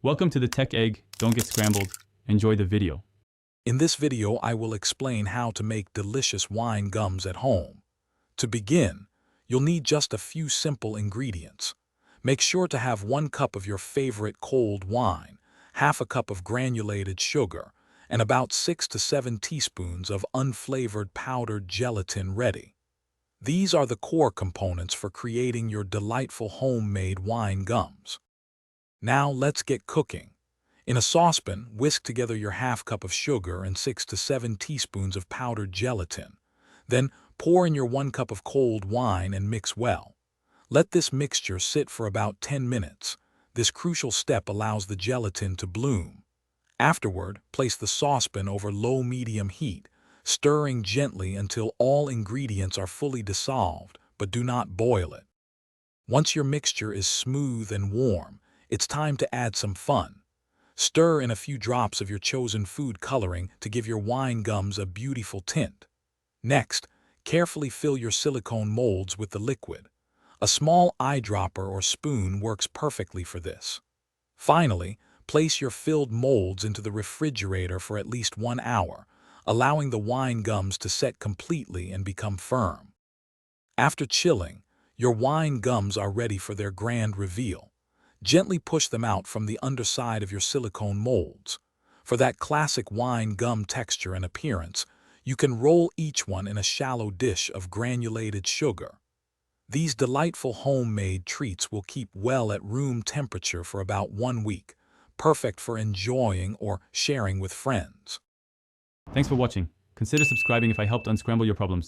Welcome to the Tech Egg. Don't get scrambled. Enjoy the video. In this video, I will explain how to make delicious wine gums at home. To begin, you'll need just a few simple ingredients. Make sure to have 1 cup of your favorite cold wine, half a cup of granulated sugar, and about 6 to 7 teaspoons of unflavored powdered gelatin ready. These are the core components for creating your delightful homemade wine gums. Now let's get cooking. In a saucepan, whisk together your half cup of sugar and 6 to 7 teaspoons of powdered gelatin. Then pour in your 1 cup of cold wine and mix well. Let this mixture sit for about 10 minutes. This crucial step allows the gelatin to bloom. Afterward, place the saucepan over low-medium heat, stirring gently until all ingredients are fully dissolved, but do not boil it. Once your mixture is smooth and warm, it's time to add some fun. Stir in a few drops of your chosen food coloring to give your wine gums a beautiful tint. Next, carefully fill your silicone molds with the liquid. A small eyedropper or spoon works perfectly for this. Finally, place your filled molds into the refrigerator for at least 1 hour, allowing the wine gums to set completely and become firm. After chilling, your wine gums are ready for their grand reveal. Gently push them out from the underside of your silicone molds. For that classic wine gum texture and appearance, you can roll each one in a shallow dish of granulated sugar. These delightful homemade treats will keep well at room temperature for about 1 week, perfect for enjoying or sharing with friends. Thanks for watching. Consider subscribing if I helped unscramble your problems.